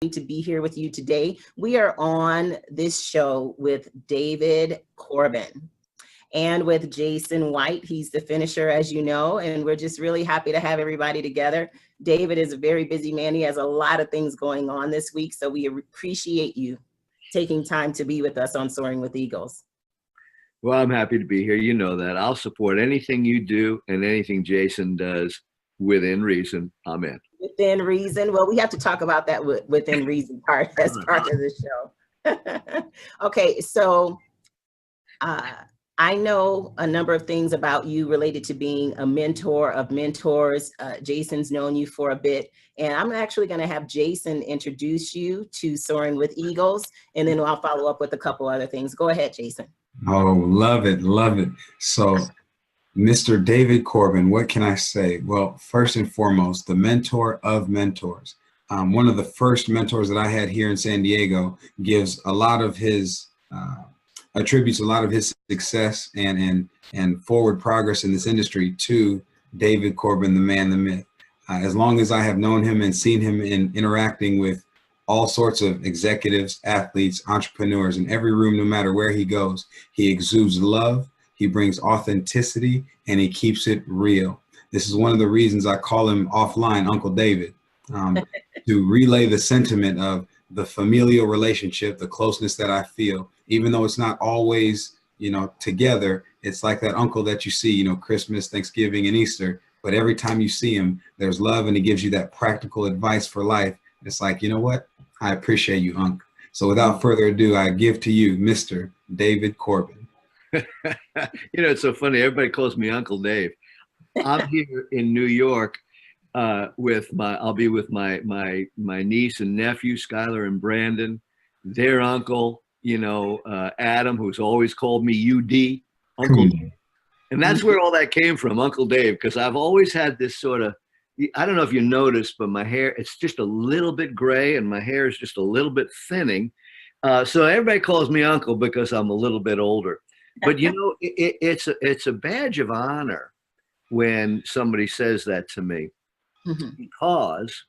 to be here with you today. We are on this show with David Corbin and with Jason White. He's the finisher, as you know, and we're just really happy to have everybody together. David is a very busy man. He has a lot of things going on this week, so we appreciate you taking time to be with us on Soaring with Eagles. Well, I'm happy to be here. You know that. I'll support anything you do and anything Jason does within reason. I'm in. Within reason. Well, we have to talk about that within reason part as part of the show. Okay, so I know a number of things about you related to being a mentor of mentors. Jason's known you for a bit, and I'm actually going to have Jason introduce you to Soaring with Eagles, and then I'll follow up with a couple other things. Go ahead, Jason. Oh, love it, love it. So, Mr. David Corbin, what can I say? Well, first and foremost, the mentor of mentors. One of the first mentors that I had here in San Diego gives a lot of his, attributes a lot of his success and forward progress in this industry to David Corbin, the man, the myth. As long as I have known him and seen him in interacting with all sorts of executives, athletes, entrepreneurs in every room, no matter where he goes, he exudes love. He brings authenticity and he keeps it real. This is one of the reasons I call him offline Uncle David, to relay the sentiment of the familial relationship, the closeness that I feel, even though it's not always, together. It's like that uncle that you see, Christmas, Thanksgiving, and Easter. But every time you see him, there's love and he gives you that practical advice for life. It's like, you know what? I appreciate you, Unc. So without further ado, I give to you, Mr. David Corbin. It's so funny. Everybody calls me Uncle Dave. I'm here in New York I'll be with my niece and nephew, Skylar and Brandon, their uncle, Adam, who's always called me UD, Uncle Dave. And that's where all that came from, Uncle Dave, because I've always had this sort of, I don't know if you noticed, but my hair, it's just a little bit gray and my hair is just a little bit thinning. So everybody calls me Uncle because I'm a little bit older. But it's a badge of honor when somebody says that to me, because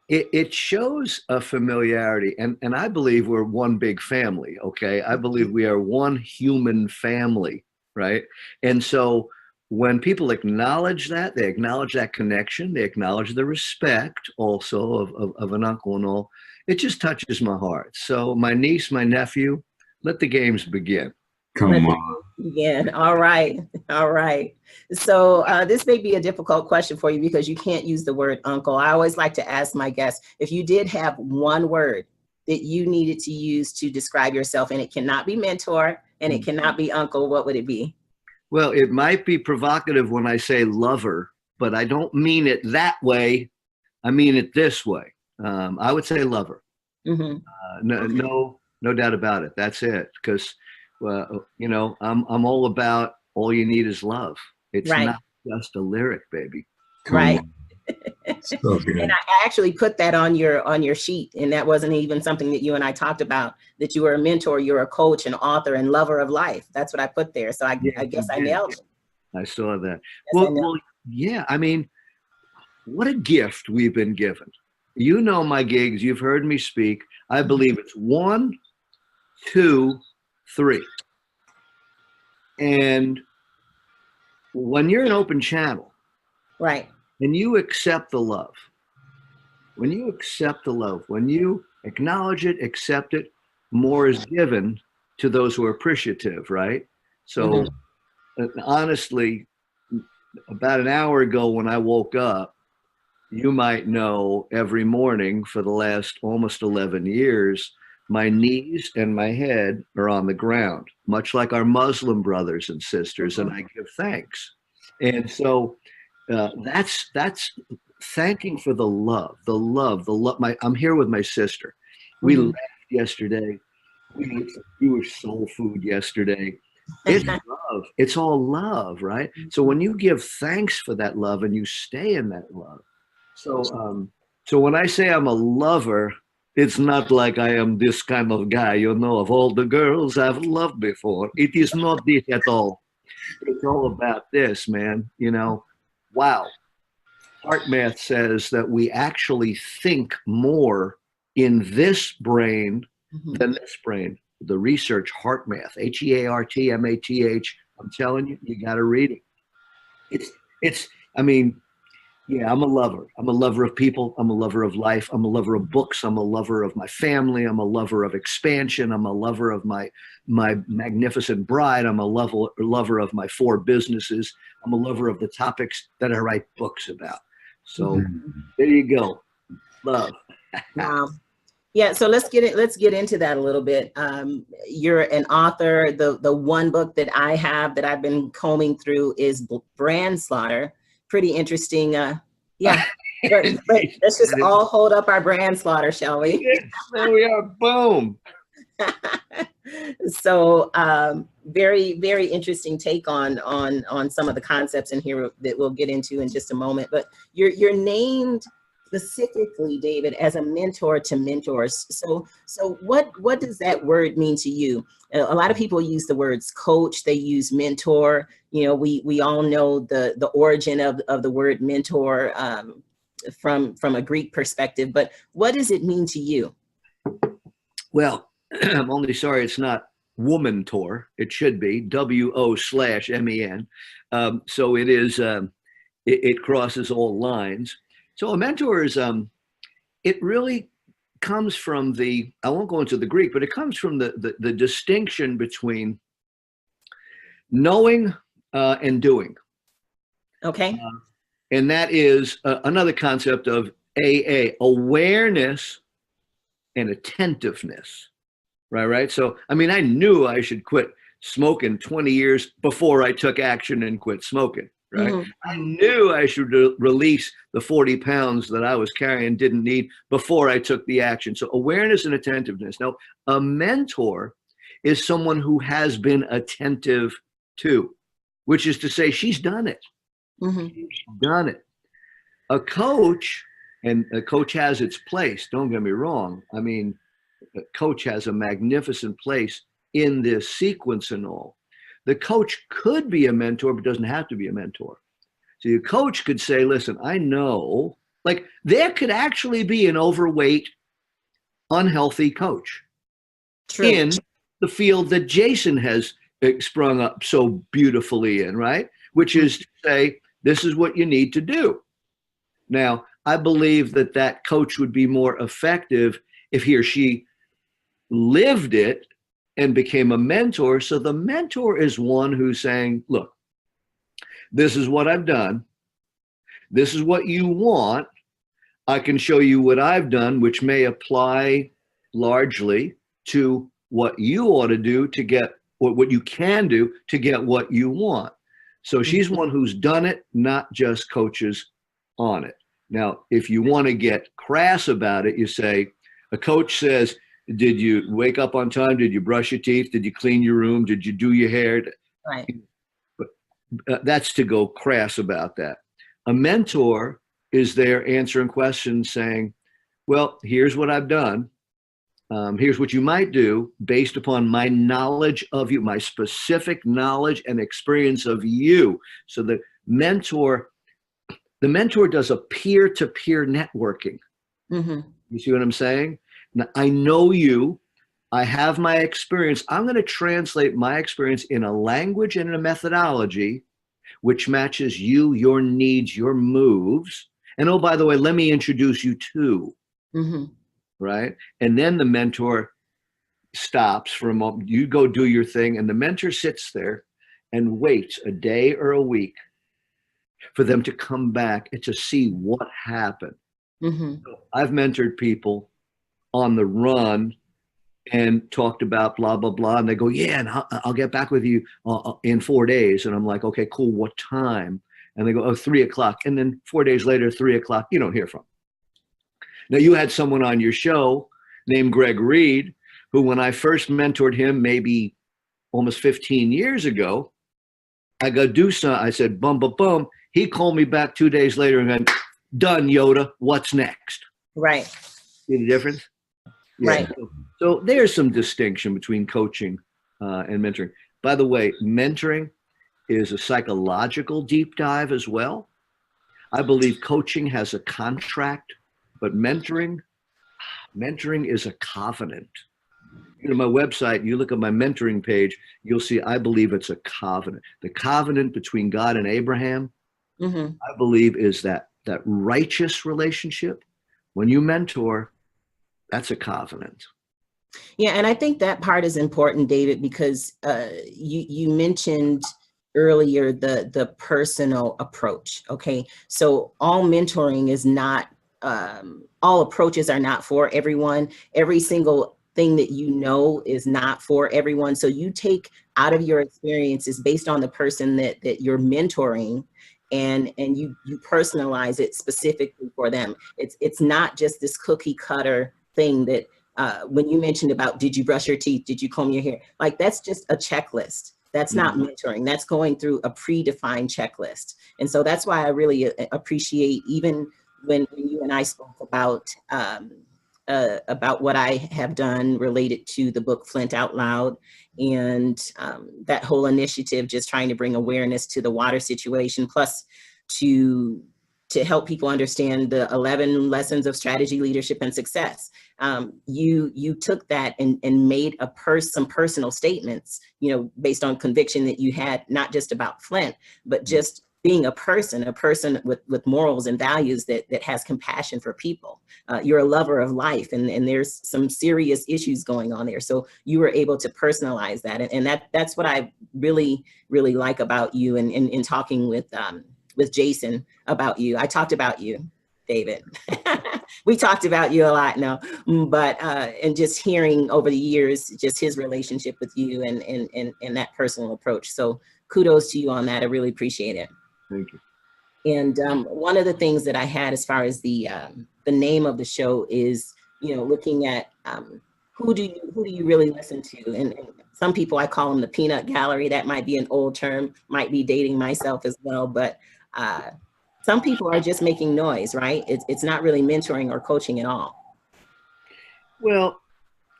it shows a familiarity. And I believe we're one big family, okay? I believe we are one human family, right? And so when people acknowledge that, they acknowledge that connection, they acknowledge the respect also of an uncle and all, it just touches my heart. So my niece, my nephew, let the games begin. Come on. Again. All right. All right. So this may be a difficult question for you because you can't use the word uncle. I always like to ask my guests, if you did have one word that you needed to use to describe yourself, and it cannot be mentor and it cannot be uncle, what would it be? Well, it might be provocative when I say lover, but I don't mean it that way. I mean it this way. I would say lover. No doubt about it. That's it. Because I'm all about all you need is love. It's not just a lyric, baby. Right. So good. And I actually put that on your sheet, and that wasn't even something that you and I talked about, that you were a mentor, you're a coach, an author, and lover of life. That's what I put there. So I guess I nailed it. I saw that. Well, yeah, I mean, what a gift we've been given. You know my gigs, you've heard me speak. I believe it's 1, 2, 3. And when you're an open channel, right, and you accept the love, when you acknowledge it, accept it, more is given to those who are appreciative, right? So honestly, about an hour ago when I woke up, you might know every morning for the last almost 11 years, my knees and my head are on the ground, much like our Muslim brothers and sisters, and I give thanks. And so that's thanking for the love. I'm here with my sister. We laughed yesterday. We ate some Jewish soul food yesterday. It's love. It's all love, right? So when you give thanks for that love and you stay in that love. So when I say I'm a lover, it's not like I am this kind of guy, of all the girls I've loved before. It is not this at all. It's all about this, man. Wow. Heart math says that we actually think more in this brain Mhm. than this brain. The research, heart math, HEARTMATH. I'm telling you, you got to read it. I mean, yeah, I'm a lover. I'm a lover of people. I'm a lover of life. I'm a lover of books. I'm a lover of my family. I'm a lover of expansion. I'm a lover of my magnificent bride. I'm a lover of my 4 businesses. I'm a lover of the topics that I write books about. So there you go. Love. Wow. Yeah, so let's get into that a little bit. You're an author. The one book that I have that I've been combing through is Brand Slaughter. Pretty interesting. Yeah, but let's just all hold up our brand slaughter, shall we? Yes, there we are. Boom. So very, very interesting take on some of the concepts in here that we'll get into in just a moment. But you're named specifically, David, as a mentor to mentors. So what does that word mean to you? A lot of people use the words coach, they use mentor. You know, we all know the origin of the word mentor from a Greek perspective, but what does it mean to you? Well, I'm only sorry it's not woman tour. It should be WO/MEN. So it is, it crosses all lines. So a mentor is, it really comes from I won't go into the Greek, but it comes from the distinction between knowing and doing. Okay. And that is another concept of AA, awareness and attentiveness, right? So, I mean, I knew I should quit smoking 20 years before I took action and quit smoking. Right. Mm-hmm. I knew I should release the 40 pounds that I was carrying and didn't need before I took the action. So awareness and attentiveness. Now, a mentor is someone who has been attentive to, which is to say she's done it. Mm-hmm. She's done it. A coach, and a coach has its place. Don't get me wrong. I mean, a coach has a magnificent place in this sequence and all. The coach could be a mentor, but doesn't have to be a mentor. So your coach could say, listen, I know, like there could actually be an overweight, unhealthy coach. True. In the field that Jason has sprung up so beautifully in, right? Which is to say, this is what you need to do. Now, I believe that coach would be more effective if he or she lived it and became a mentor. So the mentor is one who's saying, look, this is what I've done. This is what you want. I can show you what I've done, which may apply largely to what you ought to do to get what you can do to get what you want. So she's one who's done it, not just coaches on it. Now, if you want to get crass about it, you say, a coach says, did you wake up on time? Did you brush your teeth? Did you clean your room? Did you do your hair? Right. But that's to go crass about that. A mentor is there answering questions saying, well, here's what I've done. Here's what you might do based upon my knowledge of you, my specific knowledge and experience of you. So the mentor does a peer-to-peer networking. Mm-hmm. You see what I'm saying? Now, I know you. I have my experience. I'm going to translate my experience in a language and in a methodology which matches you, your needs, your moves. And oh, by the way, let me introduce you to, right? And then the mentor stops for a moment. You go do your thing, and the mentor sits there and waits a day or a week for them to come back and to see what happened. So I've mentored people on the run and talked about blah, blah, blah. And they go, yeah, and I'll get back with you in 4 days. And I'm like, okay, cool. What time? And they go, oh, 3 o'clock. And then 4 days later, 3 o'clock, you don't hear from. Now you had someone on your show named Greg Reed, who when I first mentored him, maybe almost 15 years ago, I go do something. I said, bum, bum, bum. He called me back 2 days later and went, done, Yoda. What's next? Right. See the difference? Yeah. Right. So there's some distinction between coaching and mentoring. By the way, mentoring is a psychological deep dive as well. I believe coaching has a contract, but mentoring, Mentoring is a covenant. You know, my website, you look at my mentoring page, you'll see, I believe it's a covenant. The covenant between God and Abraham, I believe, is that righteous relationship. When you mentor, that's a covenant. Yeah, and I think that part is important, David, because you mentioned earlier the personal approach. Okay, so all mentoring is not, all approaches are not for everyone. Every single thing that you know is not for everyone. So you take out of your experiences based on the person that you're mentoring, and you personalize it specifically for them. It's not just this cookie cutter thing that, when you mentioned about, did you brush your teeth? Did you comb your hair? Like, that's just a checklist. That's not mentoring. That's going through a predefined checklist. And so that's why I really appreciate, even when you and I spoke about what I have done related to the book Flint Out Loud, and that whole initiative, just trying to bring awareness to the water situation, plus to help people understand the 11 lessons of strategy, leadership, and success. You took that and made some personal statements, you know, based on conviction that you had, not just about Flint, but just being a person with morals and values that has compassion for people. You're a lover of life, and there's some serious issues going on there. So you were able to personalize that. And that's what I really, really like about you, and in talking with Jason about you. I talked about you, David. We talked about you a lot now, but and just hearing over the years, just his relationship with you and that personal approach. So kudos to you on that. I really appreciate it. Thank you. And one of the things that I had as far as the name of the show is, you know, looking at who do you really listen to? And some people, I call them the peanut gallery. That might be an old term, might be dating myself as well, but some people are just making noise, right? It's not really mentoring or coaching at all. Well,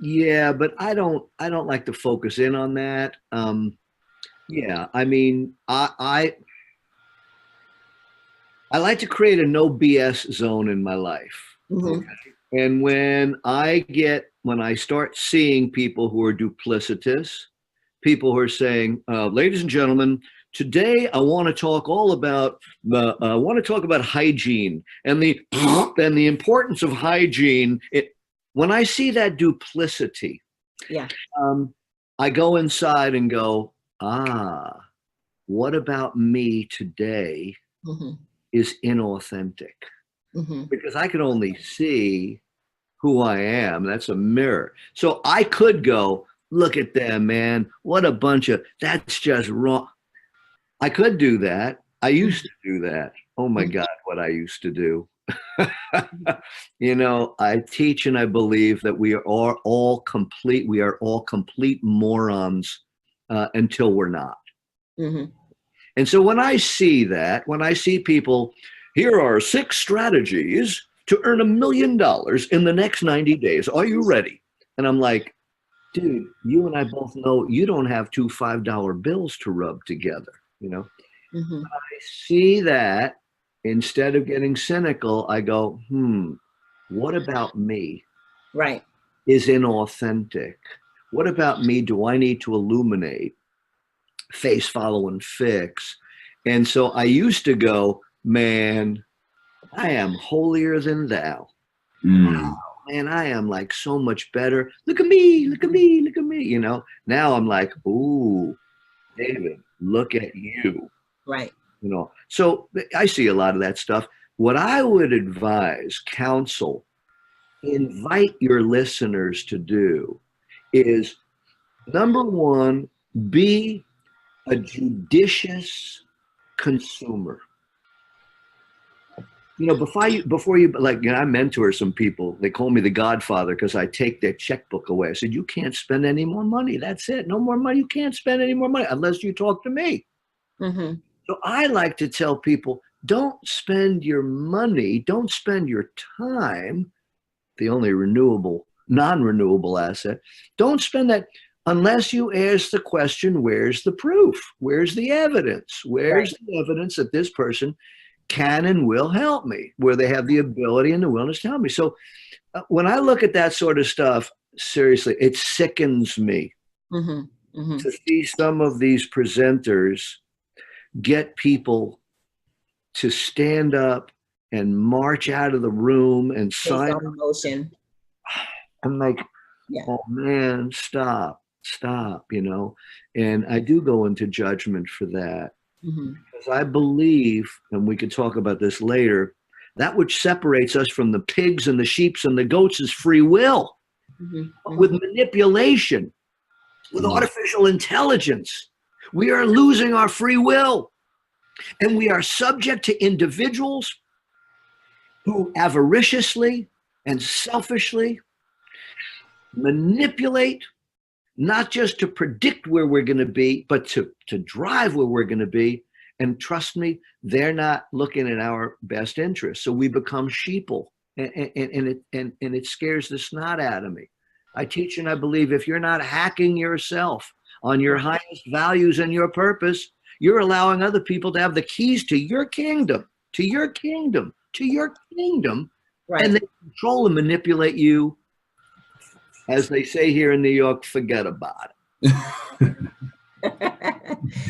yeah, but I don't like to focus in on that. Yeah, I mean, I like to create a no BS zone in my life. Okay? And when I start seeing people who are duplicitous, people who are saying, ladies and gentlemen, today I want to talk all about hygiene and the importance of hygiene. When I see that duplicity, yeah, I go inside and go, what about me today is inauthentic? Because I can only see who I am. That's a mirror. So I could go, look at them, man. What a bunch of, that's just wrong. I could do that. I used to do that. Oh my God, what I used to do. You know, I teach and I believe that we are all complete morons until we're not. And so when I see that, when I see people, here are 6 strategies to earn $1 million in the next 90 days. Are you ready? And I'm like, dude, you and I both know you don't have 2 $5 bills to rub together, you know? I see that, instead of getting cynical, I go, what about me? Right. Is inauthentic. What about me do I need to illuminate? Face, follow, and fix. And so I used to go, man, I am holier than thou. Wow, man, I am like so much better. Look at me, look at me, look at me. You know, now I'm like, ooh, David, look at you. Right. You know, so I see a lot of that stuff. What I would advise, counsel, invite your listeners to do is, number one, be a judicious consumer. You know, before you like, you know, I mentor some people. They call me the Godfather because I take their checkbook away. I said, you can't spend any more money. That's it. No more money. You can't spend any more money unless you talk to me. So I like to tell people, don't spend your money, don't spend your time, the only non-renewable asset. Don't spend that unless you ask the question, where's the proof? Where's the evidence? Where's the evidence that this person can and will help me, where they have the ability and the willingness to help me. So when I look at that sort of stuff, seriously, it sickens me to see some of these presenters get people to stand up and march out of the room and sign emotion. I'm like, oh man, stop, you know. And I do go into judgment for that, because I believe, and we could talk about this later, that which separates us from the pigs and the sheep and the goats is free will. With manipulation, with artificial intelligence, we are losing our free will. And we are subject to individuals who avariciously and selfishly manipulate, not just to predict where we're going to be, but to drive where we're going to be. And trust me, they're not looking at our best interests. So we become sheeple, and it scares the snot out of me. I teach and I believe if you're not hacking yourself on your highest values and your purpose, you're allowing other people to have the keys to your kingdom, to your kingdom, to your kingdom, and they control and manipulate you. As they say here in New York, forget about it.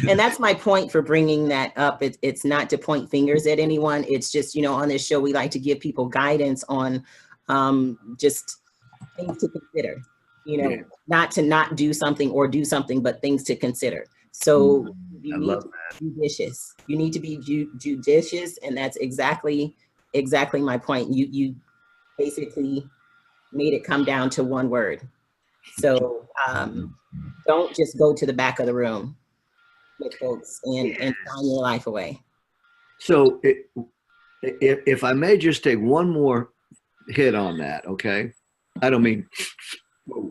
And that's my point for bringing that up. It's not to point fingers at anyone. It's just, you know, on this show, we like to give people guidance on just things to consider, you know, not to not do something or do something, but things to consider. So you need to be judicious. You need to be judicious. And that's exactly my point. You basically made it come down to one word. So don't just go to the back of the room with folks and sign your life away. So if I may just take one more hit on that, okay? I don't mean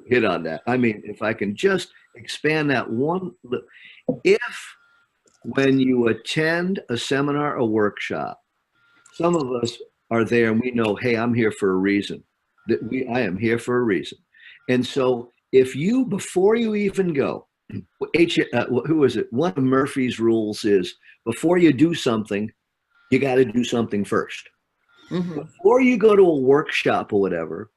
hit on that. I mean, if I can just expand that one. If when you attend a seminar or workshop, some of us are there and we know, hey, I'm here for a reason. I am here for a reason. And so if you, before you even go, who is it? One of Murphy's rules is before you do something, you got to do something first. Before you go to a workshop or whatever,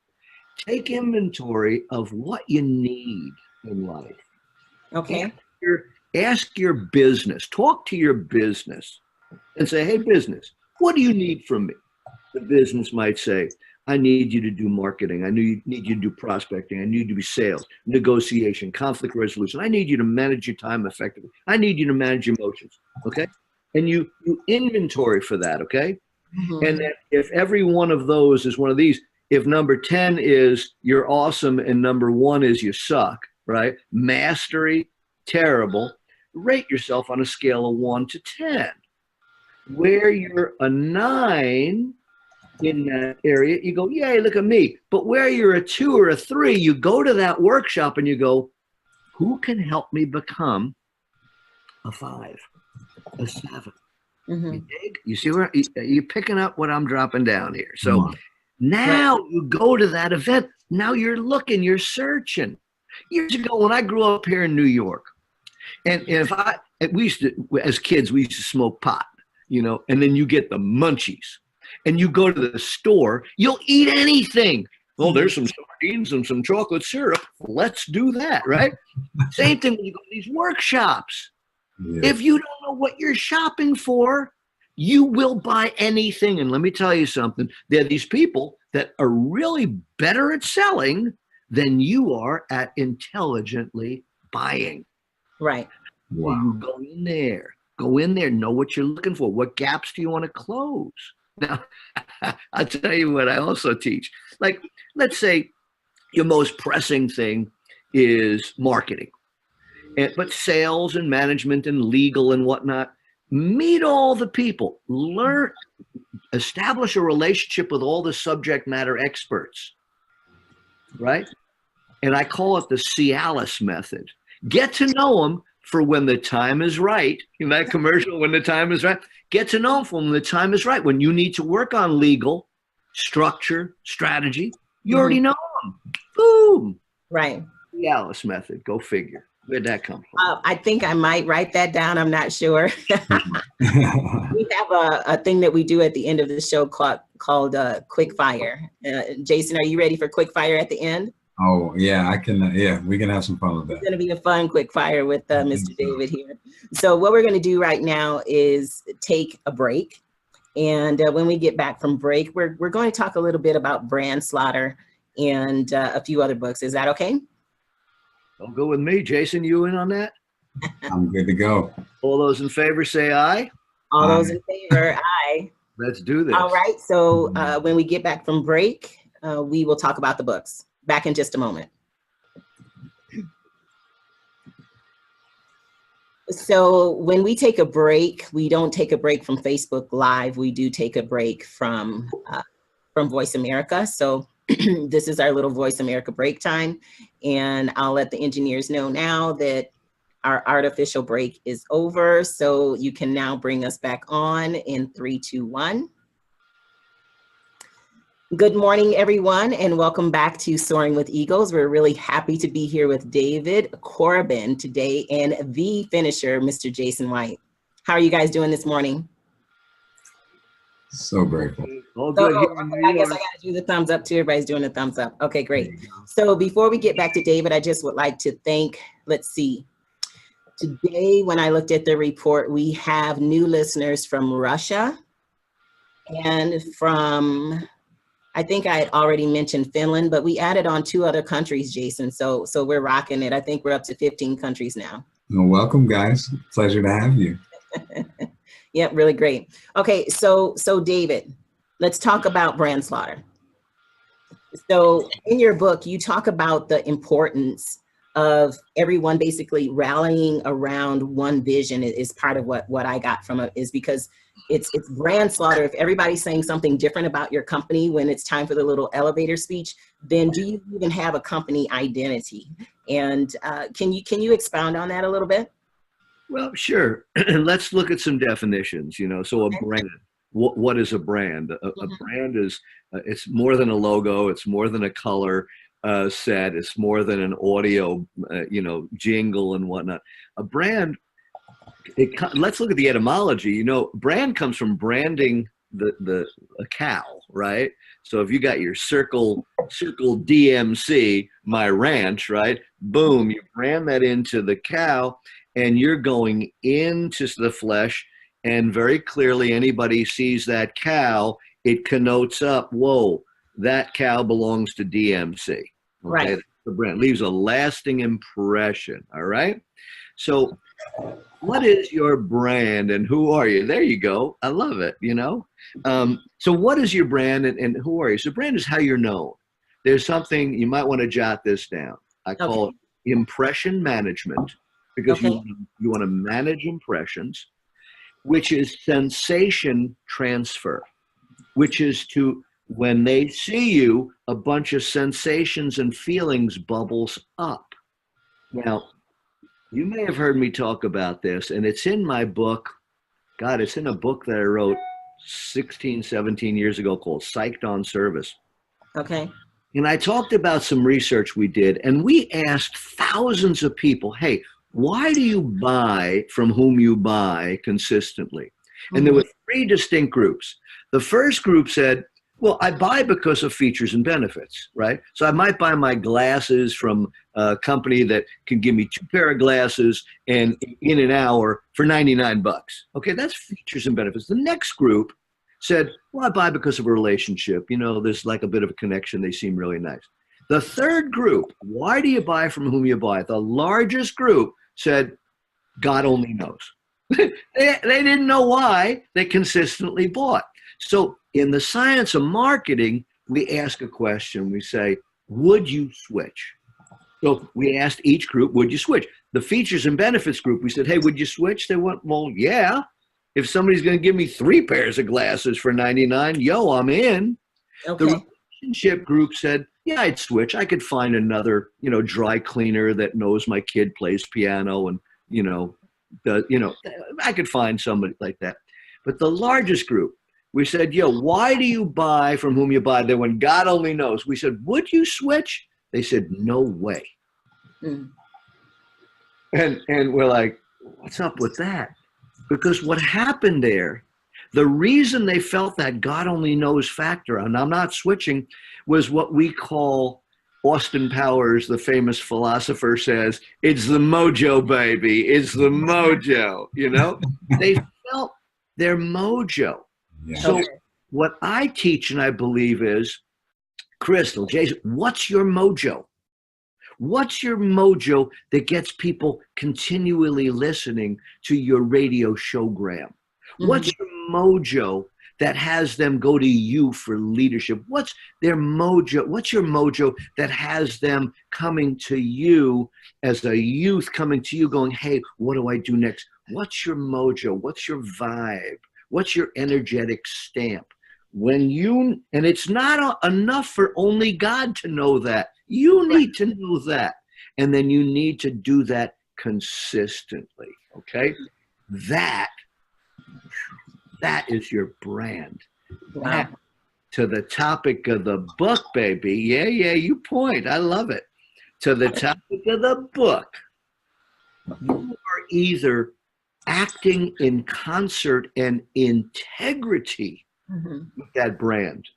take inventory of what you need in life. Okay. Ask your business, talk to your business and say, hey, business, what do you need from me? The business might say, I need you to do marketing. I need you to do prospecting. I need you to be sales, negotiation, conflict resolution. I need you to manage your time effectively. I need you to manage your emotions. Okay. And you inventory for that. Okay. And then if every one of those is one of these, if number 10 is you're awesome and number 1 is you suck, right? Mastery, terrible. Rate yourself on a scale of 1 to 10. Where you're a 9 in that area, you go, yay, look at me. But where you're a 2 or a 3, you go to that workshop and you go, who can help me become a 5, a 7? You see where you're picking up what I'm dropping down here. So now you go to that event. Now you're looking, you're searching. Years ago, when I grew up here in New York, and we used to, as kids, we used to smoke pot, you know, and then you get the munchies. And you go to the store, you'll eat anything. Oh, there's some sardines and some chocolate syrup. Let's do that, right? Same thing when you go to these workshops. If you don't know what you're shopping for, you will buy anything. And let me tell you something. There are these people that are really better at selling than you are at intelligently buying. Right. Wow. You go in there, know what you're looking for. What gaps do you want to close? Now, I'll tell you what I also teach. Like, let's say your most pressing thing is marketing, but sales and management and legal and whatnot. Meet all the people, learn, establish a relationship with all the subject matter experts, right? And I call it the Cialis method. Get to know them for when the time is right. In that commercial, when the time is right, get to know them for when the time is right. When you need to work on legal, structure, strategy, you already know them. Boom. Right. Cialis method. Go figure. Where'd that come from? I think I might write that down. I'm not sure. We have a thing that we do at the end of the show called quick fire. Jason, are you ready for quick fire at the end? Oh yeah, I can. Yeah, we can have some fun with that. It's going to be a fun quick fire with Mr. David here. So what we're going to do right now is take a break. And when we get back from break, we're going to talk a little bit about brand slaughter and a few other books. Is that okay? Don't go with me. Jason, you in on that? I'm good to go. All those in favor say aye. All those in favor, aye. Let's do this. All right. So when we get back from break, we will talk about the books. Back in just a moment. So when we take a break, we don't take a break from Facebook Live. We do take a break from Voice America. So this is our little Voice America break time. And I'll let the engineers know now that our artificial break is over. So you can now bring us back on in 3, 2, 1. Good morning, everyone, and welcome back to Soaring with Eagles. We're really happy to be here with David Corbin today and the finisher, Mr. Jason White. How are you guys doing this morning? So grateful. All good. I guess I got to do the thumbs up too. Everybody's doing the thumbs up. Okay, great. So before we get back to David, I just would like to thank, let's see. Today, when I looked at the report, we have new listeners from Russia and from, I think I had already mentioned Finland, but we added on 2 other countries, Jason. So we're rocking it. I think we're up to 15 countries now. Well, welcome, guys. Pleasure to have you. Yep, really great. Okay, so David, let's talk about brand slaughter. So in your book, you talk about the importance of everyone basically rallying around one vision is part of what I got from it, is because it's brand slaughter. If everybody's saying something different about your company when it's time for the little elevator speech, then do you even have a company identity? And can you expound on that a little bit? Well, sure. Let's look at some definitions. So a brand. What is a brand? A brand is it's more than a logo. It's more than a color set. It's more than an audio, jingle and whatnot. A brand. Let's look at the etymology. Brand comes from branding a cow, right? So if you got your circle DMC, my ranch, right? Boom, you brand that into the cow, and you're going into the flesh. And very clearly, anybody sees that cow, it connotes up, whoa, that cow belongs to DMC. Okay? Right. The brand leaves a lasting impression. All right. So what is your brand and who are you? There you go. I love it. So what is your brand and who are you? So brand is how you're known. There's something you might want to jot this down. I call it impression management, because you want to manage impressions, which is sensation transfer, which is to, when they see you, a bunch of sensations and feelings bubbles up. Now, you may have heard me talk about this, and it's in my book. God, it's in a book that I wrote 16, 17 years ago called Psyched on Service. Okay. And I talked about some research we did, and we asked thousands of people, hey, why do you buy from whom you buy consistently? And there were 3 distinct groups. The first group said, well, I buy because of features and benefits, right? So I might buy my glasses from a company that can give me 2 pair of glasses and in an hour for $99. Okay, that's features and benefits. The next group said, well, I buy because of a relationship. There's like a bit of a connection. They seem really nice. The third group, why do you buy from whom you buy? The largest group said, God only knows. they didn't know why. They consistently bought. So in the science of marketing, we ask a question. We say, would you switch? So we asked each group, would you switch? The features and benefits group, we said, hey, would you switch? They went, well, yeah. If somebody's going to give me 3 pairs of glasses for $99, yo, I'm in. Okay. The relationship group said, yeah, I'd switch. I could find another, dry cleaner that knows my kid plays piano and, I could find somebody like that. But the largest group, we said, why do you buy from whom you buy? They went, God only knows. We said, would you switch? They said, no way. And we're like, what's up with that? Because what happened there, the reason they felt that God only knows factor, and I'm not switching, was what we call, Austin Powers, the famous philosopher, says, it's the mojo, baby. It's the mojo, you know? They felt their mojo. Yeah. So what I teach and I believe is, Crystal, Jason, what's your mojo? What's your mojo that gets people continually listening to your radio showgram? What's your mojo that has them go to you for leadership? What's their mojo? What's your mojo that has them coming to you as a youth, coming to you going, hey, what do I do next? What's your mojo? What's your vibe? What's your energetic stamp? When you, and it's not enough for only God to know that. You need to know that. And then you need to do that consistently, okay? That is your brand. Wow. Now, to the topic of the book, baby. Yeah, you point. I love it. To the topic of the book. You are either acting in concert and integrity with that brand,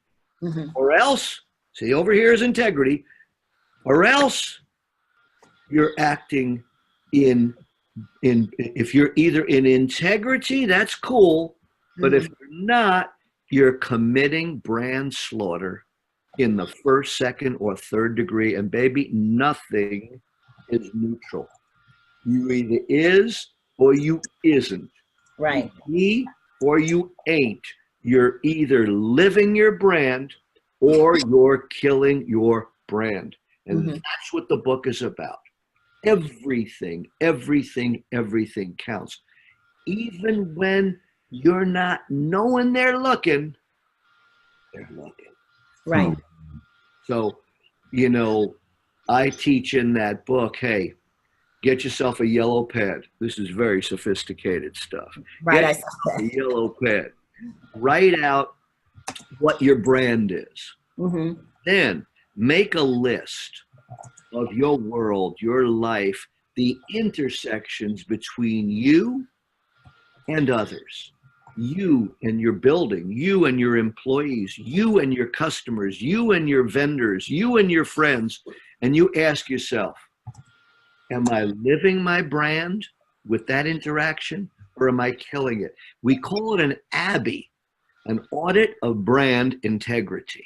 or else, see, over here is integrity, or else you're acting in if you're either in integrity, that's cool, but if you're not, you're committing brand slaughter in the first, second, or third degree. And baby, nothing is neutral. You either is or you isn't. Right. You be or you ain't. You're either living your brand or you're killing your brand. And that's what the book is about. Everything counts. Even when you're not knowing they're looking. Right. So, you know, I teach in that book, hey, get yourself a yellow pad. This is very sophisticated stuff. Right. Get yourself a yellow pad. Write out what your brand is. Then make a list of your world, your life, the intersections between you and others, you and your building, you and your employees, you and your customers, you and your vendors, you and your friends. And you ask yourself, am I living my brand with that interaction, or am I killing it? We call it an ABBY, an audit of brand integrity.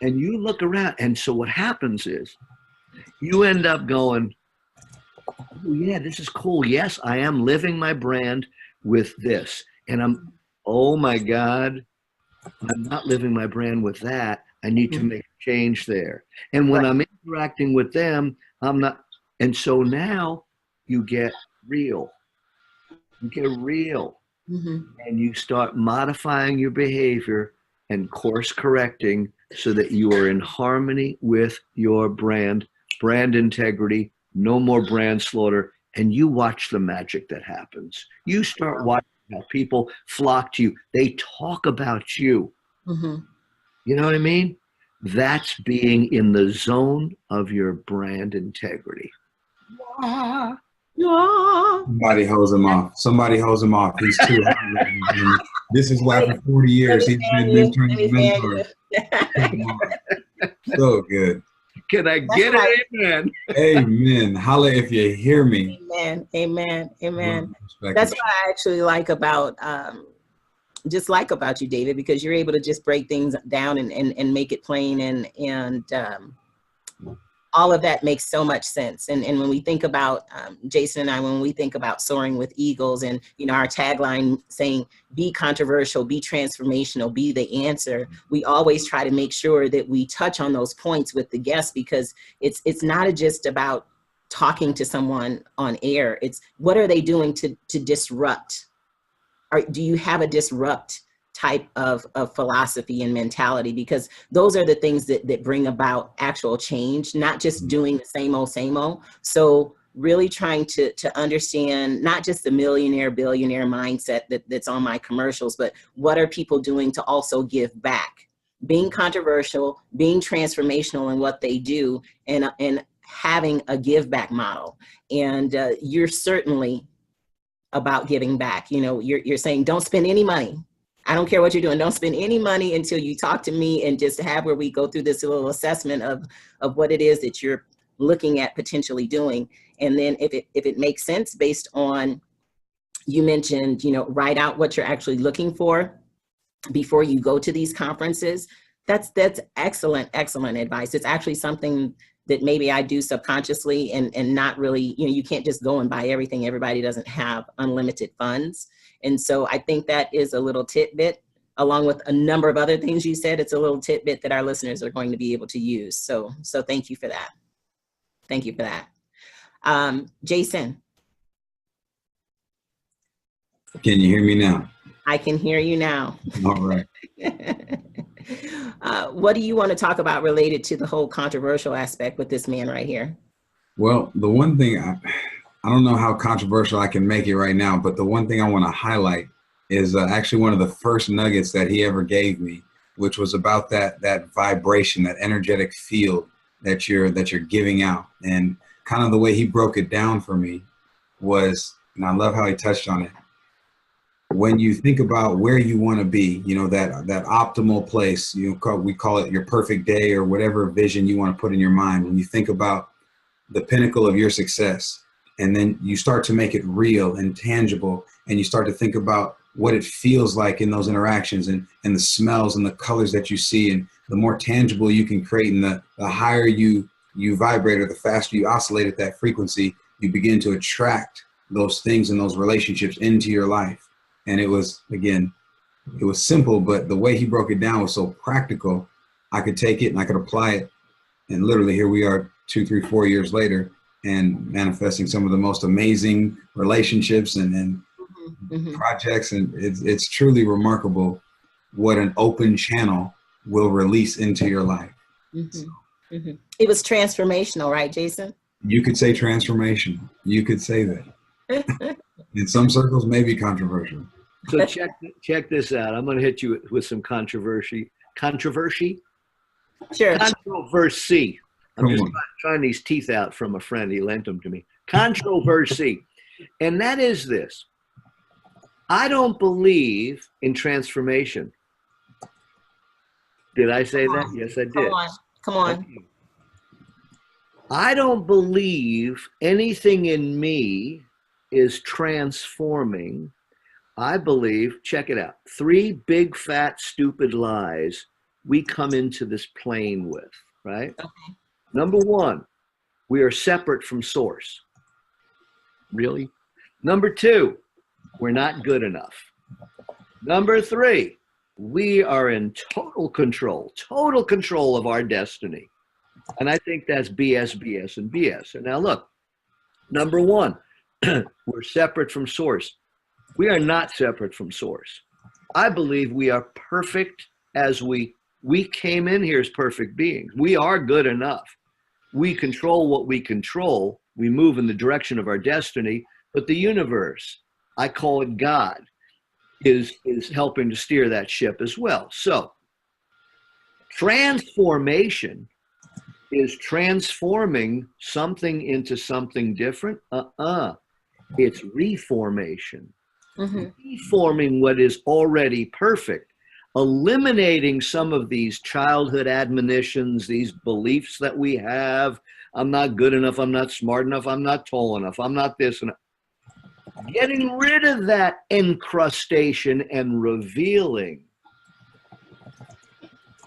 And you look around, and so what happens is you end up going, oh yeah, this is cool. Yes, I am living my brand with this. And oh my God, I'm not living my brand with that. I need to make a change there. And when I'm interacting with them, I'm not. And so now you get real. You get real. And you start modifying your behavior and course correcting so that you are in harmony with your brand integrity, no more brand slaughter, and you watch the magic that happens. You start watching how people flock to you. They talk about you. You know what I mean? That's being in the zone of your brand integrity. Somebody hose him off. Somebody hose him off. He's too hungry. This is why for 40 years he's been mentoring his mentors. So good. Can I get it? Amen. Amen. Holla if you hear me. Amen. That's what I actually like about you, David, because you're able to just break things down and make it plain, and all of that makes so much sense. And when we think about Jason and I, when we think about soaring with eagles, and you know, our tagline saying, be controversial, be transformational, be the answer, we always try to make sure that we touch on those points with the guests, because it's not just about talking to someone on air. It's what are they doing to disrupt? Or do you have a disrupt type of philosophy and mentality? Because those are the things that bring about actual change, not just doing the same old. So really trying to understand not just the millionaire, billionaire mindset that's on my commercials, but what are people doing to also give back? Being controversial, being transformational in what they do, and having a give back model. And you're certainly about giving back. You know, you're saying, don't spend any money. I don't care what you're doing. Don't spend any money until you talk to me, and just have where we go through this little assessment of what it is that you're looking at potentially doing. And then if it makes sense based on, you mentioned, you know, write out what you're actually looking for before you go to these conferences. That's excellent advice. It's actually something that maybe I do subconsciously and not really, you know, you can't just go and buy everything. Everybody doesn't have unlimited funds. And so I think that is a little tidbit, along with a number of other things you said. It's a little tidbit that our listeners are going to be able to use. So thank you for that. Thank you for that. Jason. Can you hear me now? I can hear you now. All right. What do you want to talk about related to the whole controversial aspect with this man right here? Well, the one thing, I don't know how controversial I can make it right now, but the one thing I want to highlight is actually one of the first nuggets that he ever gave me, which was about that vibration, that energetic field that you're giving out. And kind of the way he broke it down for me was, and I love how he touched on it, when you think about where you want to be, you know, that optimal place, we call it your perfect day, or whatever vision you want to put in your mind. When you think about the pinnacle of your success, and then you start to make it real and tangible, and you start to think about what it feels like in those interactions, and the smells and the colors that you see, and the more tangible you can create, and the higher you vibrate, or the faster you oscillate at that frequency, you begin to attract those things and those relationships into your life. And it was, again, it was simple, but the way he broke it down was so practical. I could take it and I could apply it. And literally here we are 2, 3, 4 years later, and manifesting some of the most amazing relationships and projects. And it's truly remarkable what an open channel will release into your life. It was transformational, right, Jason? You could say transformational. You could say that. In some circles, maybe controversial. So check this out. I'm going to hit you with some controversy. Controversy? Sure. Controversy. I'm just trying these teeth out from a friend. He lent them to me. Controversy. And that is this. I don't believe in transformation. Did I say that? Yes, I did. Come on. I don't believe anything in me is transforming. I believe, check it out, 3 big, fat, stupid lies we come into this plane with, right? Okay. Number 1, we are separate from source. Really? Number 2, we're not good enough. Number 3, we are in total control of our destiny. And I think that's BS, BS, and BS. And now look, number 1, we're separate from source. We are not separate from source. I believe we are perfect as we came in here as perfect beings. We are good enough. We control what we control. We move in the direction of our destiny, but the universe, I call it God, is helping to steer that ship as well. So transformation is transforming something into something different. It's reformation. Reforming what is already perfect, eliminating some of these childhood admonitions, these beliefs that we have. I'm not good enough. I'm not smart enough. I'm not tall enough. I'm not this enough. Getting rid of that encrustation and revealing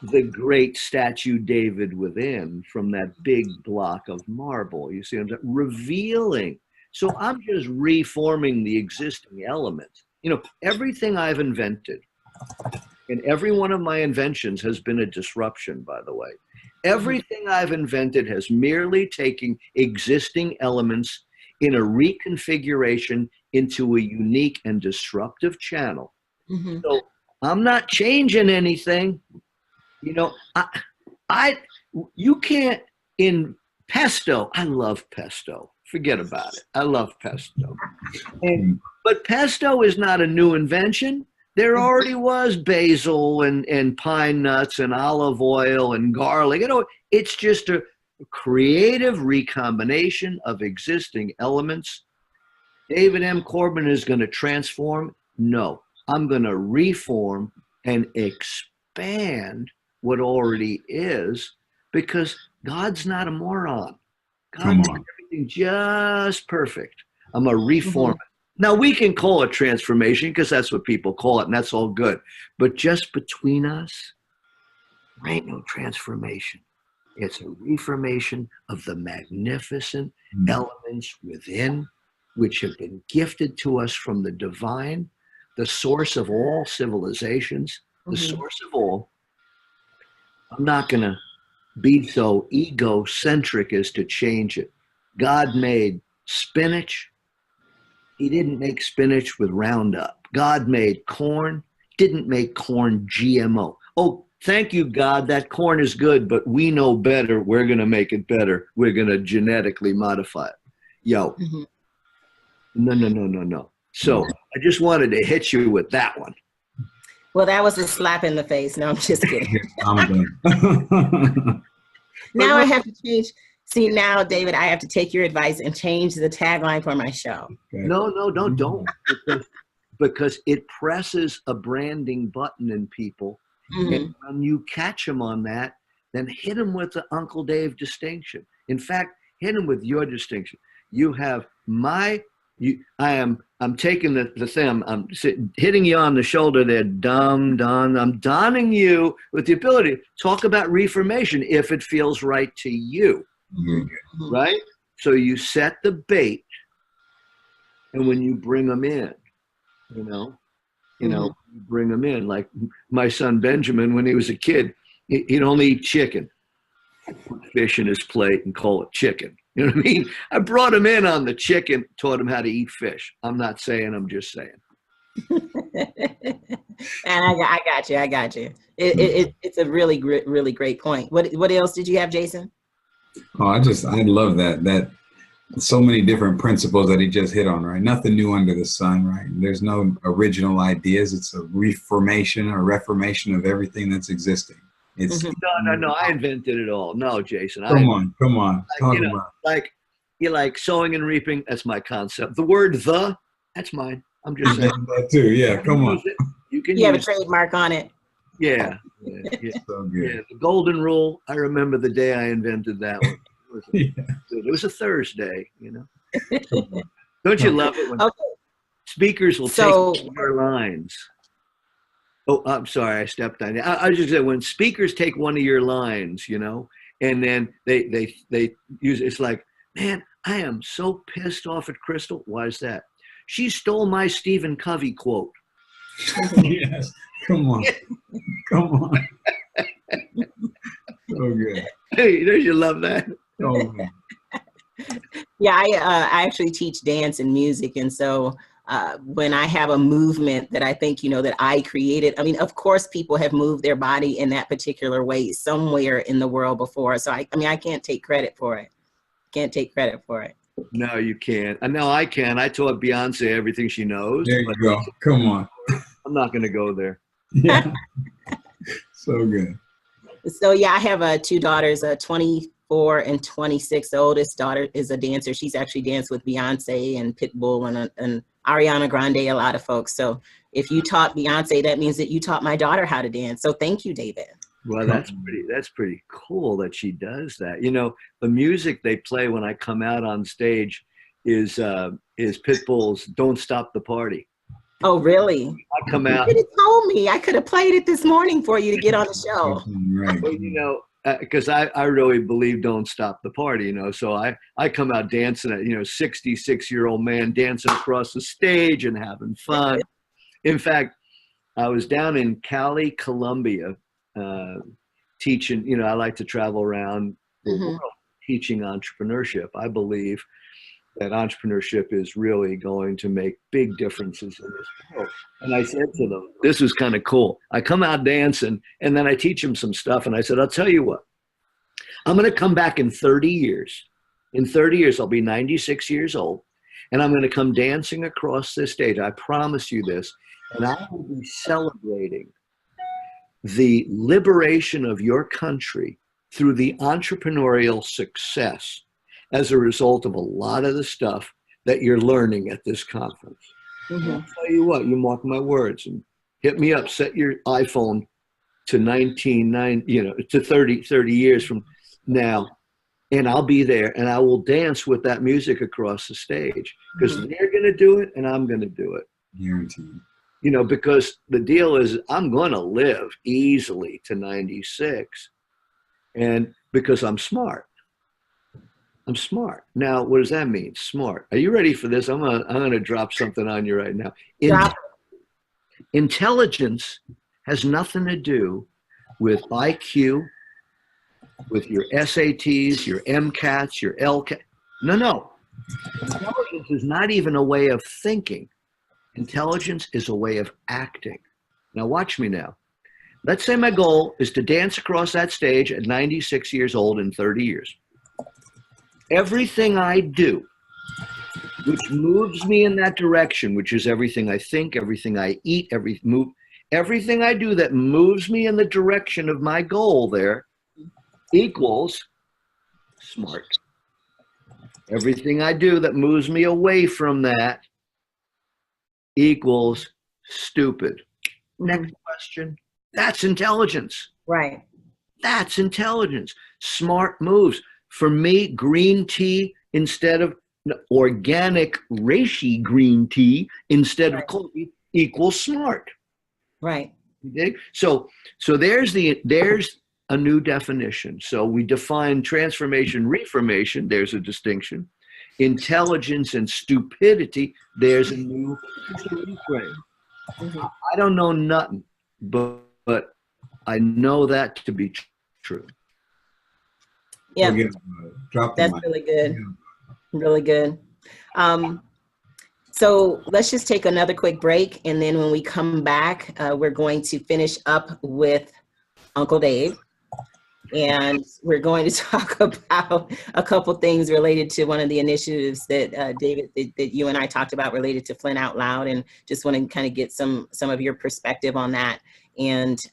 the great statue David within from that big block of marble. You see what I'm saying? Revealing. So I'm just reforming the existing elements. You know, everything I've invented, and every one of my inventions has been a disruption, by the way. Everything I've invented has merely taken existing elements in a reconfiguration into a unique and disruptive channel. So I'm not changing anything. You know, you can't, in pesto, I love pesto. Forget about it. I love pesto. But pesto is not a new invention. There already was basil and pine nuts and olive oil and garlic. You know, it's just creative recombination of existing elements. David M. Corbin is going to transform. No, I'm going to reform and expand what already is, because God's not a moron. God makes everything just perfect. I'm going to reform it. Now, we can call it transformation because that's what people call it, and that's all good. But just between us, there ain't no transformation. It's a reformation of the magnificent elements within, which have been gifted to us from the divine, the source of all civilizations, the source of all. I'm not going to be so egocentric as to change it. God made spinach. He didn't make spinach with Roundup. God made corn, didn't make corn GMO. Oh, thank you, God. That corn is good, but we know better. We're going to make it better. We're going to genetically modify it. Yo. No. So I just wanted to hit you with that one. Well, that was a slap in the face. No, I'm just kidding. I'm done. Now I have to change. See, now, David, I have to take your advice and change the tagline for my show. Okay. No, don't. Because it presses a branding button in people. And when you catch them on that, then hit them with the Uncle Dave distinction. In fact, hit them with your distinction. You have I'm taking the thing, I'm hitting you on the shoulder there, I'm donning you with the ability to talk about reformation if it feels right to you, right? So you set the bait, and when you bring them in, you bring them in. Like my son Benjamin, when he was a kid, he'd only eat chicken. I'd put fish in his plate and call it chicken. You know what I mean? I brought him in on the chicken, taught him how to eat fish. I'm not saying, I'm just saying. And I got you. It's a really great point. What else did you have, Jason? Oh, I love that so many different principles that he just hit on, right? Nothing new under the sun, right? There's no original ideas. It's a reformation or reformation of everything that's existing. It's no. I invented it all. No, Jason. Come on. You like sowing and reaping. That's my concept. The word that's mine. I'm just saying that too. Yeah, come on. You have a trademark on it. Yeah. So good. Yeah, the golden rule. I remember the day I invented that one. It was a Thursday. Don't you love it when speakers will take your lines? Oh, I'm sorry, I stepped on you. I just said when speakers take one of your lines, and then they use it's like, man, I am so pissed off at Crystal. Why is that? She stole my Stephen Covey quote. Yes, come on. So good. Hey, don't you love that? Oh, yeah, I actually teach dance and music, and so when I have a movement that I think, that I created, I mean, of course, people have moved their body in that particular way somewhere in the world before. So I can't take credit for it. No, you can't. No, I can. I taught Beyonce everything she knows. There you go. Come on. I'm not going to go there. Yeah. So good. So yeah, I have two daughters, 24 and 26. The oldest daughter is a dancer. She's actually danced with Beyonce and Pitbull and Ariana Grande, a lot of folks. So if you taught Beyonce, that means that you taught my daughter how to dance. So thank you, David. Well, that's pretty cool that she does that. The music they play when I come out on stage is Pitbull's "Don't Stop the Party." Oh, really? I come out. You could have told me. I could have played it this morning for you to get on the show. Right. Well, because I really believe "Don't Stop the Party," so I come out dancing at 66-year-old man dancing across the stage and having fun. In fact, I was down in Cali, Colombia, teaching. I like to travel around the world teaching entrepreneurship. I believe that entrepreneurship is really going to make big differences in this world. And I said to them, this was kind of cool. I come out dancing and then I teach them some stuff. And I said, I'll tell you what, I'm going to come back in 30 years. In 30 years, I'll be 96 years old. And I'm going to come dancing across this stage. I promise you this. And I will be celebrating the liberation of your country through the entrepreneurial success as a result of a lot of the stuff that you're learning at this conference. Mm-hmm. I'll tell you what, you mark my words and hit me up, set your iPhone to 30 years from now, and I'll be there and I will dance with that music across the stage, because they're going to do it and I'm going to do it. Guaranteed. You know, because the deal is I'm going to live easily to 96, and because I'm smart. I'm smart. Now, what does that mean? Smart. Are you ready for this? I'm gonna drop something on you right now. Intelligence has nothing to do with IQ, with your SATs, your MCATs, your LCAT. No. Intelligence is not even a way of thinking. Intelligence is a way of acting. Now watch me now. Let's say my goal is to dance across that stage at 96 years old in 30 years. Everything I do, which moves me in that direction, which is everything I think, everything I eat, everything I do that moves me in the direction of my goal there, equals smart. Everything I do that moves me away from that equals stupid. Next question. That's intelligence. Right. That's intelligence. Smart moves. For me, green tea instead of organic reishi green tea instead of coffee equals smart. Right. Okay? So there's a new definition. So we define transformation, reformation. There's a distinction. Intelligence and stupidity. There's a new reframe. I don't know nothing, but I know that to be true. Yeah, that's mic. really good. Really good. So let's just take another quick break. And then when we come back, we're going to finish up with Uncle Dave. And we're going to talk about a couple things related to one of the initiatives that David, that you and I talked about related to Flint Out Loud, and just want to kind of get some of your perspective on that, and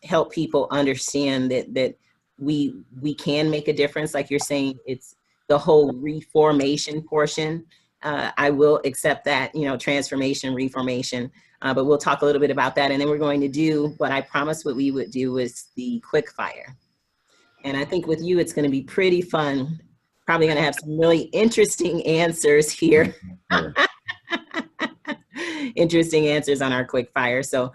help people understand that we can make a difference. Like you're saying, it's the whole reformation portion. I will accept that, transformation, reformation, but we'll talk a little bit about that. And then we're going to do what I promised what we would do, was the quick fire. And I think with you, it's going to be pretty fun. Probably going to have some really interesting answers here. Interesting answers on our quick fire. So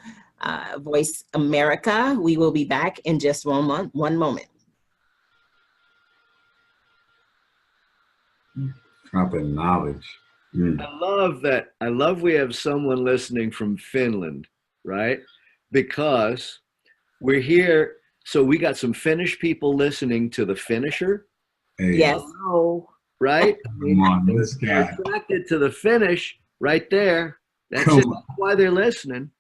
Voice America, we will be back in just one moment. Dropping knowledge. I love that. I love we have someone listening from Finland, right? Because we're here. So we got some Finnish people listening to the finisher. Hey. Yes. Hello, right? Come on, this guy. Attracted to the finish right there. That's Come it. on. That's why they're listening.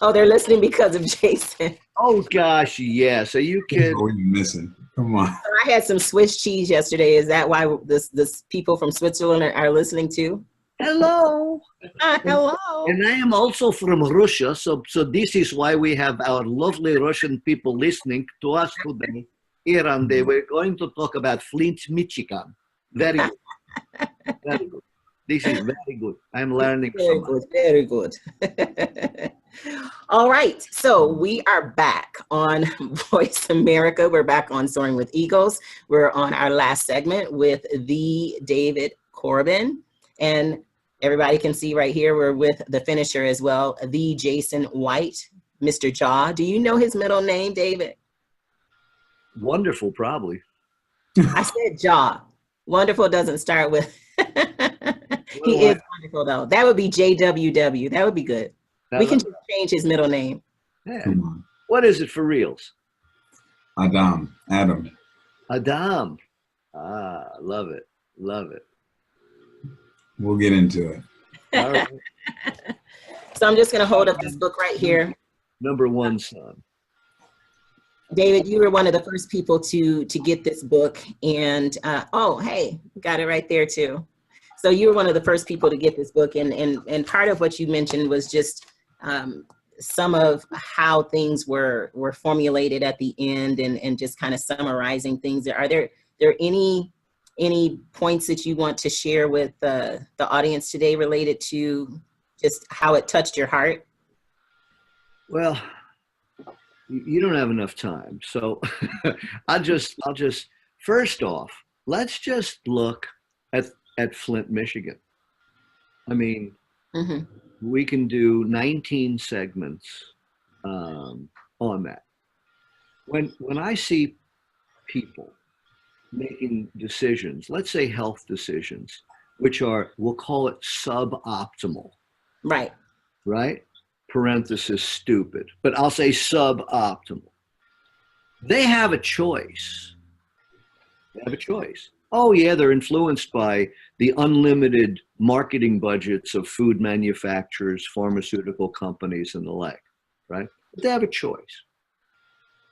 Oh, they're listening because of Jason. Oh gosh, yes. Are you kidding? What are you missing? Come on. I had some Swiss cheese yesterday. Is that why this people from Switzerland are listening too? Hello. Hello. And I am also from Russia, so this is why we have our lovely Russian people listening to us today. Here and there, we're going to talk about Flint, Michigan. Very good. Very good. This is very good. I'm learning so much. Very good. All right. So we are back on Voice America. We're back on Soaring with Eagles. We're on our last segment with the David Corbin. And everybody can see right here, we're with the finisher as well, the Jason White, Mr. Jaw. Do you know his middle name, David? Wonderful, probably. I said Jaw. Wonderful doesn't start with. He is wonderful, though. That would be JWW. That would be good. We can just change his middle name. Yeah. What is it for reals? Adam. Adam. Ah, love it. Love it. We'll get into it. All right. So I'm just going to hold up this book right here. Number one son. David, you were one of the first people to get this book. And, oh, hey, got it right there, too. So you were one of the first people to get this book. And part of what you mentioned was just some of how things were formulated at the end, and just kind of summarizing things. Are there any points that you want to share with the audience today related to just how it touched your heart? Well, you don't have enough time. So I'll just, first off, let's just look at Flint, Michigan. I mean, we can do 19 segments on that. When I see people making decisions, let's say health decisions, which are, we'll call it suboptimal. Right. Right? Parenthesis stupid, but I'll say suboptimal. They have a choice. They have a choice. Oh yeah, they're influenced by the unlimited marketing budgets of food manufacturers, pharmaceutical companies, and the like, right? But they have a choice.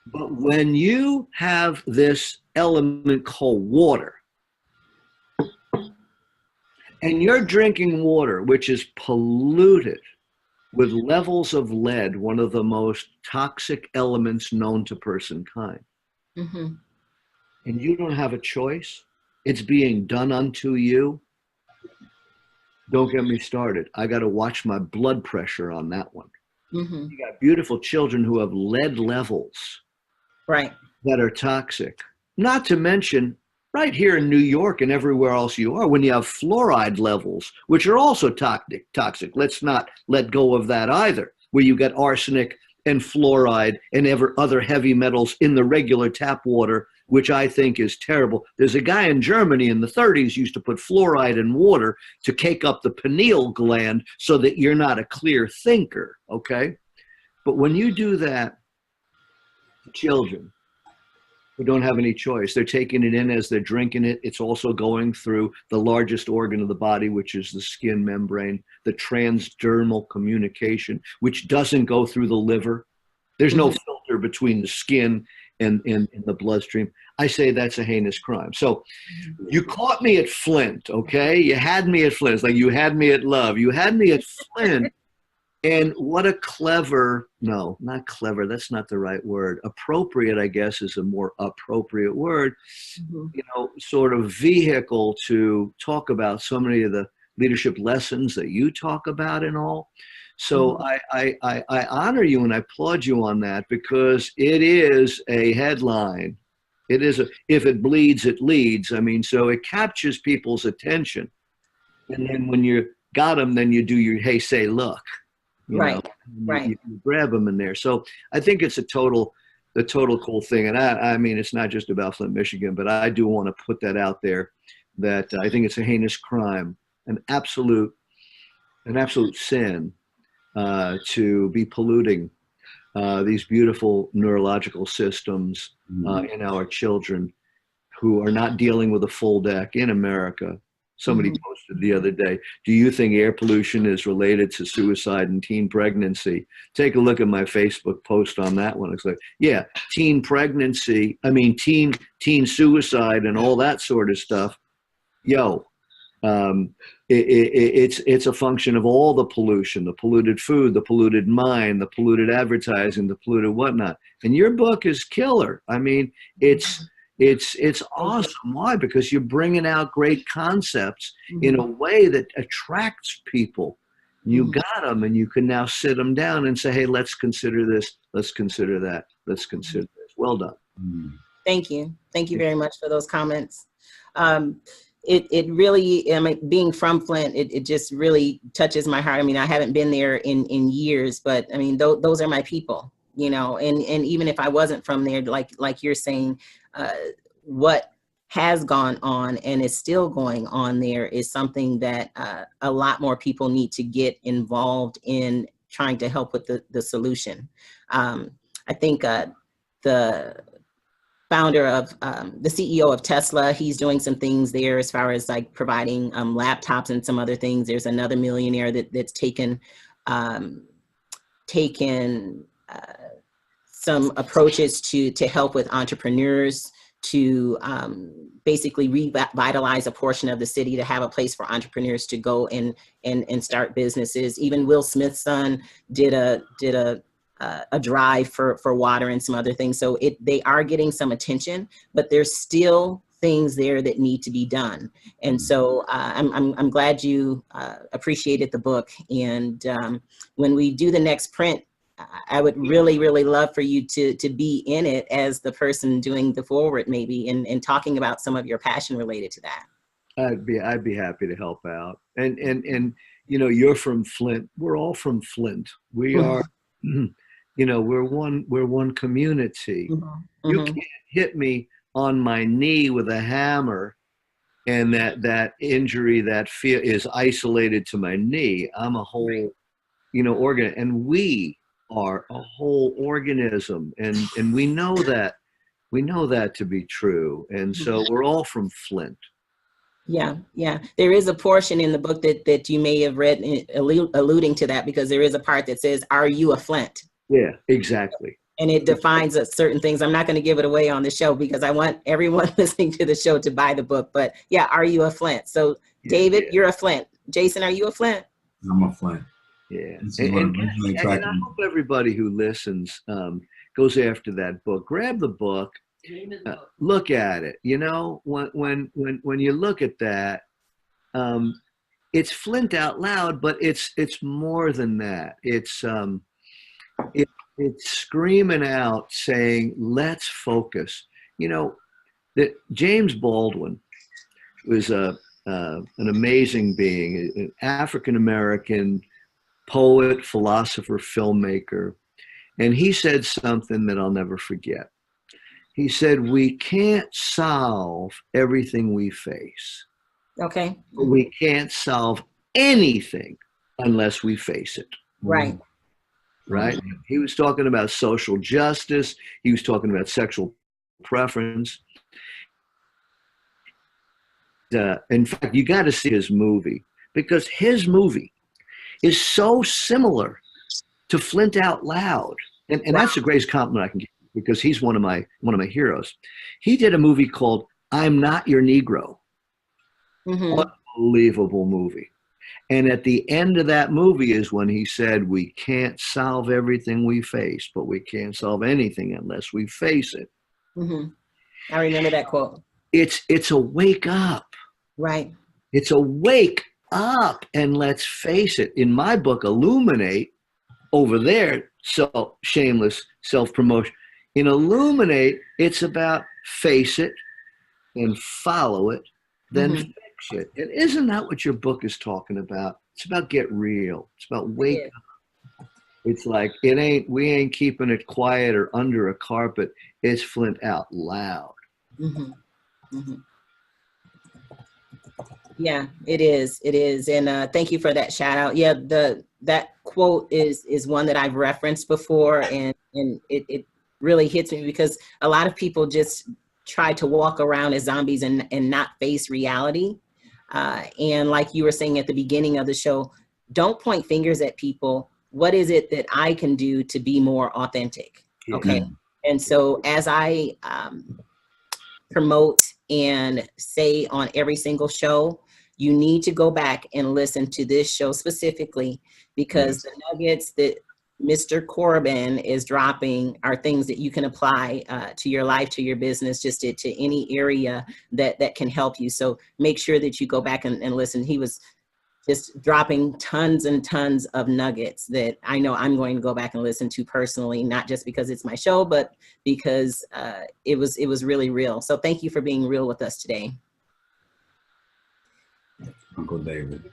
But when you have this element called water, and you're drinking water which is polluted with levels of lead, one of the most toxic elements known to personkind, and you don't have a choice, it's being done unto you, don't get me started. I got to watch my blood pressure on that one. You got beautiful children who have lead levels that are toxic. Not to mention, right here in New York and everywhere else you are, when you have fluoride levels, which are also toxic. Let's not let go of that either, where you get arsenic and fluoride and other heavy metals in the regular tap water, which I think is terrible. There's a guy in Germany in the 30s used to put fluoride in water to cake up the pineal gland so that you're not a clear thinker, okay? But when you do that to children who don't have any choice, they're taking it in as they're drinking it. It's also going through the largest organ of the body, which is the skin membrane, the transdermal communication, which doesn't go through the liver. There's no filter between the skin and the bloodstream. I say that's a heinous crime. So you caught me at Flint, okay? You had me at Flint. It's like you had me at Love. You had me at Flint. And what a clever, no, not clever, that's not the right word. Appropriate, I guess, is a more appropriate word, you know, sort of vehicle to talk about so many of the leadership lessons that you talk about and all. So I honor you and I applaud you on that, because it is a headline. It is if it bleeds, it leads. I mean, so it captures people's attention. And then when you got them, then you do your, hey, say, look. You know, you grab them in there. So I think it's a total cool thing. And I mean, it's not just about Flint, Michigan, but I do want to put that out there, that I think it's a heinous crime, an absolute sin to be polluting these beautiful neurological systems in our children who are not dealing with a full deck in America. Somebody posted the other day, do you think air pollution is related to suicide and teen pregnancy? Take a look at my Facebook post on that one. It's like, yeah, teen pregnancy, I mean, teen suicide and all that sort of stuff. Yo, it's a function of all the pollution, the polluted food, the polluted mind, the polluted advertising, the polluted whatnot. And your book is killer. I mean, it's awesome. Why? Because you're bringing out great concepts in a way that attracts people. You got them, and you can now sit them down and say, hey, let's consider this. Let's consider that. Let's consider this. Well done. Thank you. Thank you very much for those comments. It really, I mean, being from Flint, it just really touches my heart. I mean, I haven't been there in years, but I mean, those are my people, you know, and even if I wasn't from there, like you're saying, what has gone on and is still going on there is something that a lot more people need to get involved in trying to help with the solution. I think the founder of the CEO of Tesla, he's doing some things there as far as like providing laptops and some other things. There's another millionaire that's taken some approaches to help with entrepreneurs to basically revitalize a portion of the city to have a place for entrepreneurs to go and start businesses. Even Will Smith's son did a drive for water and some other things. So they are getting some attention, but there's still things there that need to be done. And so I'm glad you appreciated the book. And when we do the next print, I would really, really love for you to be in it as the person doing the forward, maybe, and talking about some of your passion related to that. I'd be happy to help out. And you know, you're from Flint. We're all from Flint. We are, you know, we're one community. You can't hit me on my knee with a hammer and that injury, that feel is isolated to my knee. I'm a whole, you know, organ, and we are a whole organism, and we know that to be true. And so we're all from Flint. Yeah. There is a portion in the book that you may have read alluding to that, because there is a part that says, "Are you a Flint?" Yeah, exactly. And it defines certain things. I'm not going to give it away on the show because I want everyone listening to the show to buy the book. But yeah, are you a Flint? So David, you're a Flint. Jason, are you a Flint? I'm a Flint. Yeah. And I hope everybody who listens goes after that book. Grab the book. Look at it. You know, when you look at that, it's Flint out loud, but it's more than that. It's screaming out, saying, "Let's focus." You know, that James Baldwin was an amazing being, an African-American poet, philosopher, filmmaker. And he said something that I'll never forget. He said, "We can't solve everything we face. Okay. We can't solve anything unless we face it." Right. Right? He was talking about social justice. He was talking about sexual preference. In fact, you got to see his movie, because his movie is so similar to Flint Out Loud. And that's the greatest compliment I can give, because he's one of my heroes. He did a movie called "I'm Not Your Negro." Unbelievable movie. And at the end of that movie is when he said, "We can't solve everything we face, but we can't solve anything unless we face it." I remember that quote. It's a wake up. Right. It's a wake up, and let's face it. In my book, Illuminate, over there, so shameless self-promotion. In Illuminate, it's about face it and follow it, then fix it. And isn't that what your book is talking about? It's about get real. It's about wake up. It's like we ain't keeping it quiet or under a carpet. It's Flint Out Loud. Yeah, it is. It is. And thank you for that shout out. Yeah, that quote is one that I've referenced before, and it really hits me, because a lot of people just try to walk around as zombies and not face reality. And like you were saying at the beginning of the show, don't point fingers at people. What is it that I can do to be more authentic? Okay. And so as I promote and say on every single show, you need to go back and listen to this show specifically, because the nuggets that Mr. Corbin is dropping are things that you can apply to your life, to your business, just to any area that can help you. So make sure that you go back and listen. He was just dropping tons and tons of nuggets that I know I'm going to go back and listen to personally, not just because it's my show, but because it was really real. So thank you for being real with us today. Uncle David.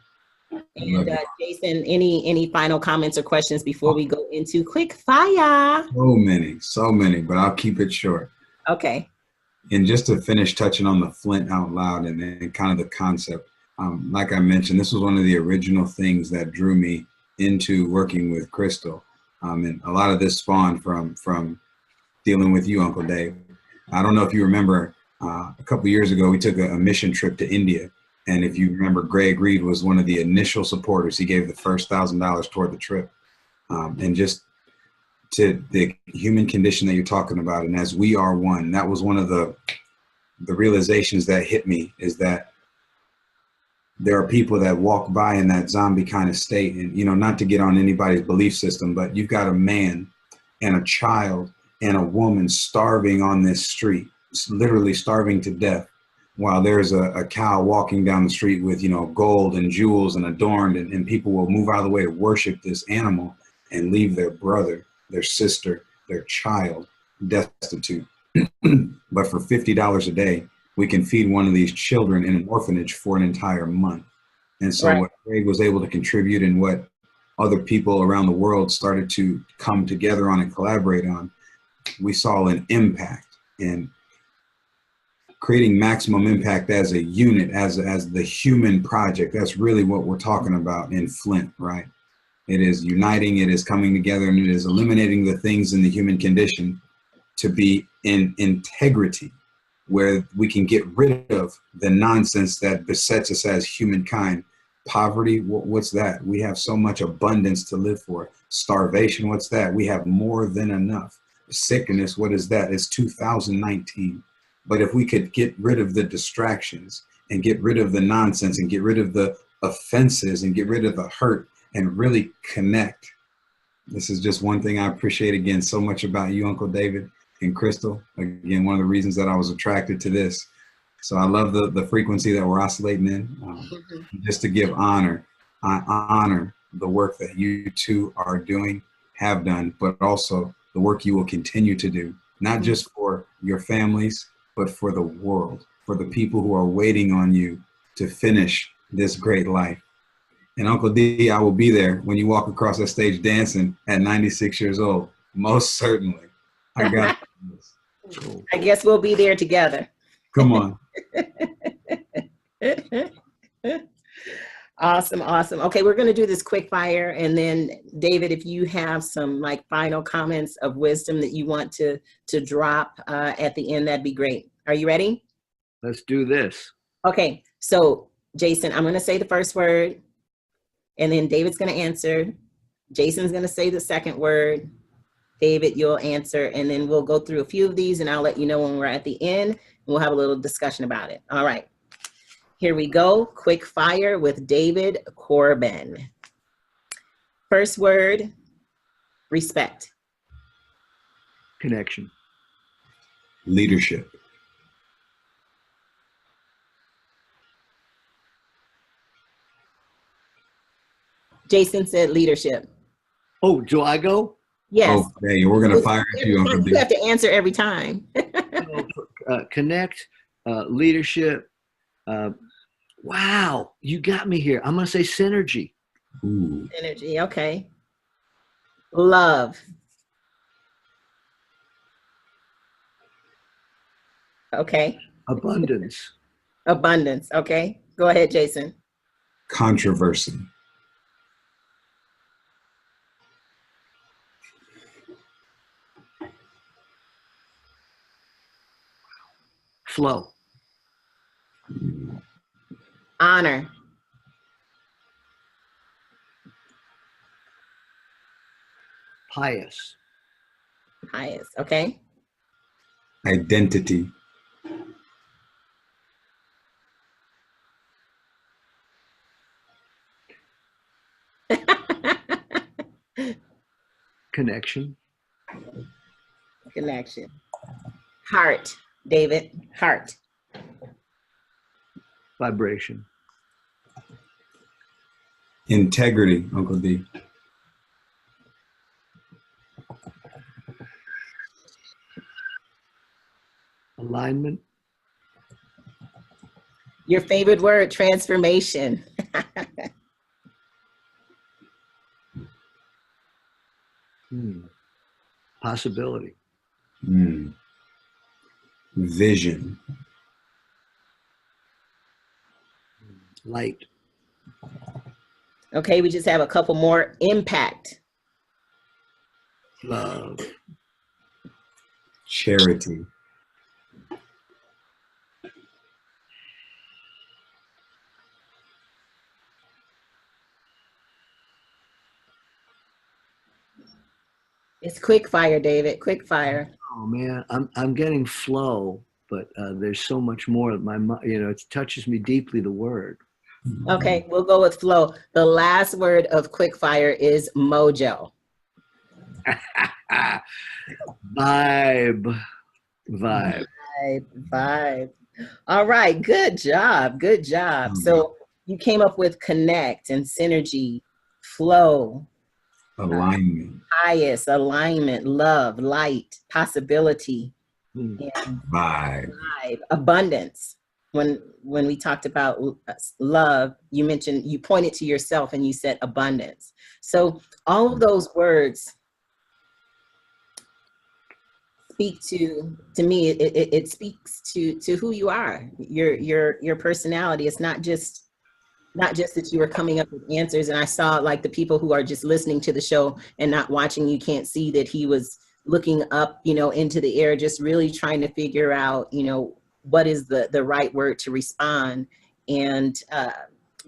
And Jason, any final comments or questions before we go into quick fire? So many, but I'll keep it short. Okay. And just to finish touching on the Flint Out Loud and kind of the concept, like I mentioned, this was one of the original things that drew me into working with Crystal. And a lot of this spawned from dealing with you, Uncle Dave. I don't know if you remember, a couple years ago, we took a mission trip to India. And if you remember, Greg Reed was one of the initial supporters. He gave the first $1,000 toward the trip. And just to the human condition that you're talking about, and as we are one, that was one of the the realizations that hit me is that there are people that walk by in that zombie kind of state. And, you know, not to get on anybody's belief system, but you've got a man and a child and a woman starving on this street, literally starving to death, while there's a cow walking down the street with, you know, gold and jewels and adorned, and people will move out of the way to worship this animal and leave their brother, their sister, their child destitute. But for $50 a day, we can feed one of these children in an orphanage for an entire month. And so what Craig was able to contribute and what other people around the world started to come together on and collaborate on, we saw an impact. And creating maximum impact as a unit, as the human project, that's really what we're talking about in Flint, right? It is uniting, it is coming together, and it is eliminating the things in the human condition to be in integrity, where we can get rid of the nonsense that besets us as humankind. Poverty, what's that? We have so much abundance to live for. Starvation, what's that? We have more than enough. Sickness, what is that? It's 2019. But if we could get rid of the distractions and get rid of the nonsense and get rid of the offenses and get rid of the hurt and really connect. This is just one thing I appreciate again so much about you, Uncle David and Crystal. Again, one of the reasons that I was attracted to this. So I love the frequency that we're oscillating in. Just to give honor, I honor the work that you two are doing, have done, but also the work you will continue to do, not just for your families, but for the world, for the people who are waiting on you to finish this great life. And Uncle D, I will be there when you walk across that stage dancing at 96 years old. Most certainly. I got this. I guess we'll be there together. Come on. Awesome, awesome. Okay, we're going to do this quick fire, and then David, if you have some like final comments of wisdom that you want to drop at the end, that'd be great. Are you ready? Let's do this. Okay, so Jason, I'm going to say the first word, and then David's going to answer. Jason's going to say the second word. David, you'll answer, and then we'll go through a few of these, and I'll let you know when we're at the end, and we'll have a little discussion about it. All right. Here we go. Quick fire with David Corbin. First word, respect. Connection. Leadership. Jason said leadership. Oh, do I go? Yes. Okay, we're going to fire at you, Uncle D. You have to answer every time. Connect, leadership. Wow, you got me here. I'm going to say synergy. Ooh. Synergy, okay. Love. Okay. Abundance. Abundance, okay. Go ahead, Jason. Controversy. Flow. Honor. Pious. Pious, okay. Identity. Connection. Connection. Heart, David, heart. Vibration. Integrity, Uncle D. Alignment. Your favorite word, transformation. Possibility. Vision. Light. Okay, we just have a couple more. Impact. Love. Charity. It's quick fire, David, quick fire. Oh man, I'm getting flow, but there's so much more. It touches me deeply, the word. Okay, we'll go with flow. The last word of quickfire is mojo. Vibe. Vibe. All right, good job. Good job. So you came up with connect and synergy, flow, alignment, highest, alignment, love, light, possibility, and vibe, abundance. When we talked about love, you mentioned, you pointed to yourself and you said abundance. So all of those words speak to me. It speaks to who you are, your personality. It's not just that you are coming up with answers. And I saw, like, the people who are just listening to the show and not watching, you can't see that he was looking up, into the air, just really trying to figure out, what is the right word to respond. And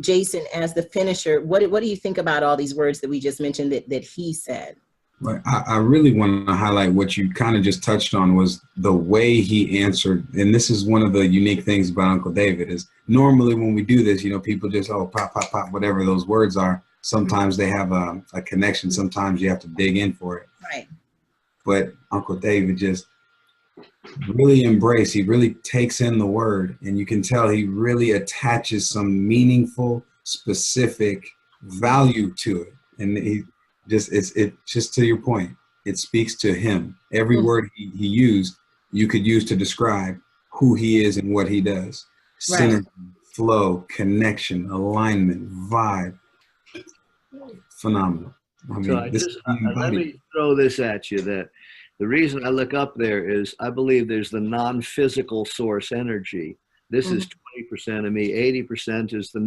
Jason, as the finisher, what do you think about all these words that we just mentioned that he said? But I really want to highlight what you kind of just touched on, was the way he answered. And this is one of the unique things about Uncle David, is normally when we do this, people just, pop, pop, pop, whatever those words are. Sometimes they have a connection. Sometimes you have to dig in for it. Right. But Uncle David just really he really takes in the word, and you can tell he really attaches some meaningful, specific value to it. And it's just to your point, it speaks to him. Every word he used, you could use to describe who he is and what he does. Right. Synergy, flow, connection, alignment, vibe. Phenomenal. I mean, let me throw this at you, that the reason I look up there is I believe there's the non-physical source energy. This is 20% of me. 80% is the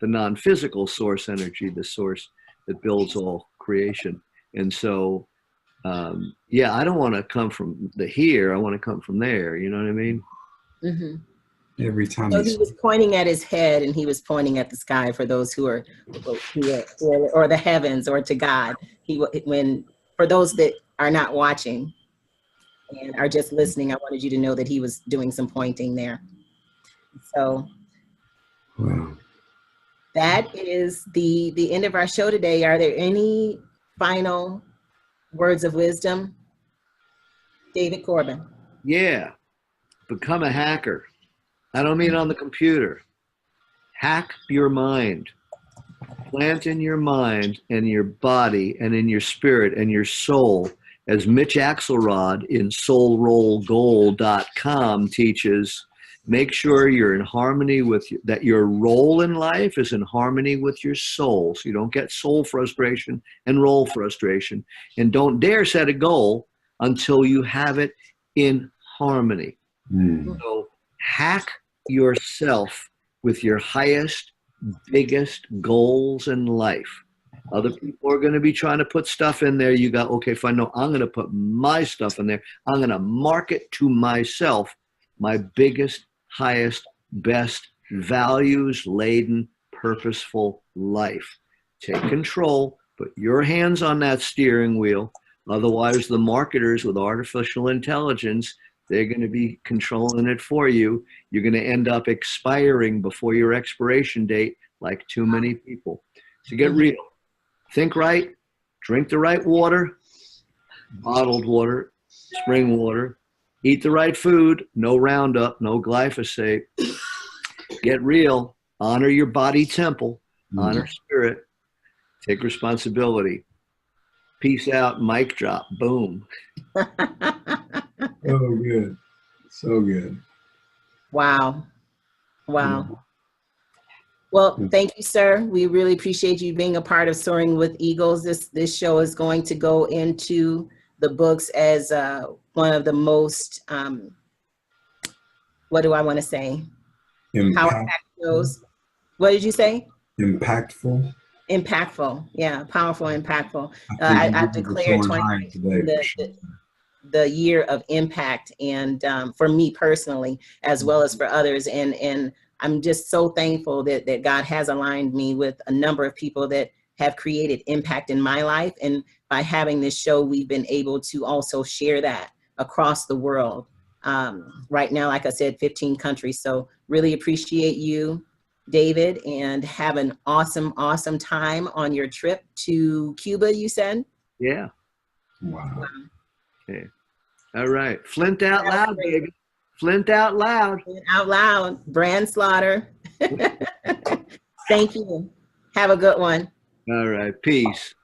non-physical source energy, the source that builds all creation. And so, I don't want to come from the here. I want to come from there. You know what I mean? Mm-hmm. Every time. So he was pointing at his head, and he was pointing at the sky for those who are or the heavens, or to God. For those that are not watching and are just listening, I wanted you to know that he was doing some pointing there. So wow. That is the end of our show today. Are there any final words of wisdom? David Corbin. Yeah. Become a hacker. I don't mean on the computer. Hack your mind. Plant in your mind and your body and in your spirit and your soul, as Mitch Axelrod in soulrollgoal.com teaches. Make sure you're in harmony that your role in life is in harmony with your soul, so you don't get soul frustration and role frustration. And don't dare set a goal until you have it in harmony. So hack yourself with your highest, biggest goals in life. Other people are going to be trying to put stuff in there. You go, okay, fine. No, I'm going to put my stuff in there. I'm going to market to myself my biggest, highest, best, values-laden, purposeful life. Take control. Put your hands on that steering wheel. Otherwise, the marketers with artificial intelligence, they're going to be controlling it for you. You're going to end up expiring before your expiration date, like too many people. So get real. Think right. Drink the right water, bottled water, spring water. Eat the right food. No Roundup, no glyphosate. Get real. Honor your body temple. Honor spirit. Take responsibility. Peace out. Mic drop. Boom. So good. So good. Wow. Well, thank you, sir. We really appreciate you being a part of Soaring with Eagles. This show is going to go into the books as one of the most, what do I want to say? Power pack shows. What did you say? Impactful. Impactful. Yeah, powerful, impactful. I declared 2020 the year of impact, and for me personally, as well as for others. And I'm just so thankful that God has aligned me with a number of people that have created impact in my life. And by having this show, we've been able to also share that across the world. Right now, like I said, 15 countries. So really appreciate you, David, and have an awesome, awesome time on your trip to Cuba, you said? Yeah. Wow. Okay. All right. Flint out That was loud, great. baby. Flint out loud. Out loud, brand slaughter. Thank you. Have a good one. All right. Peace.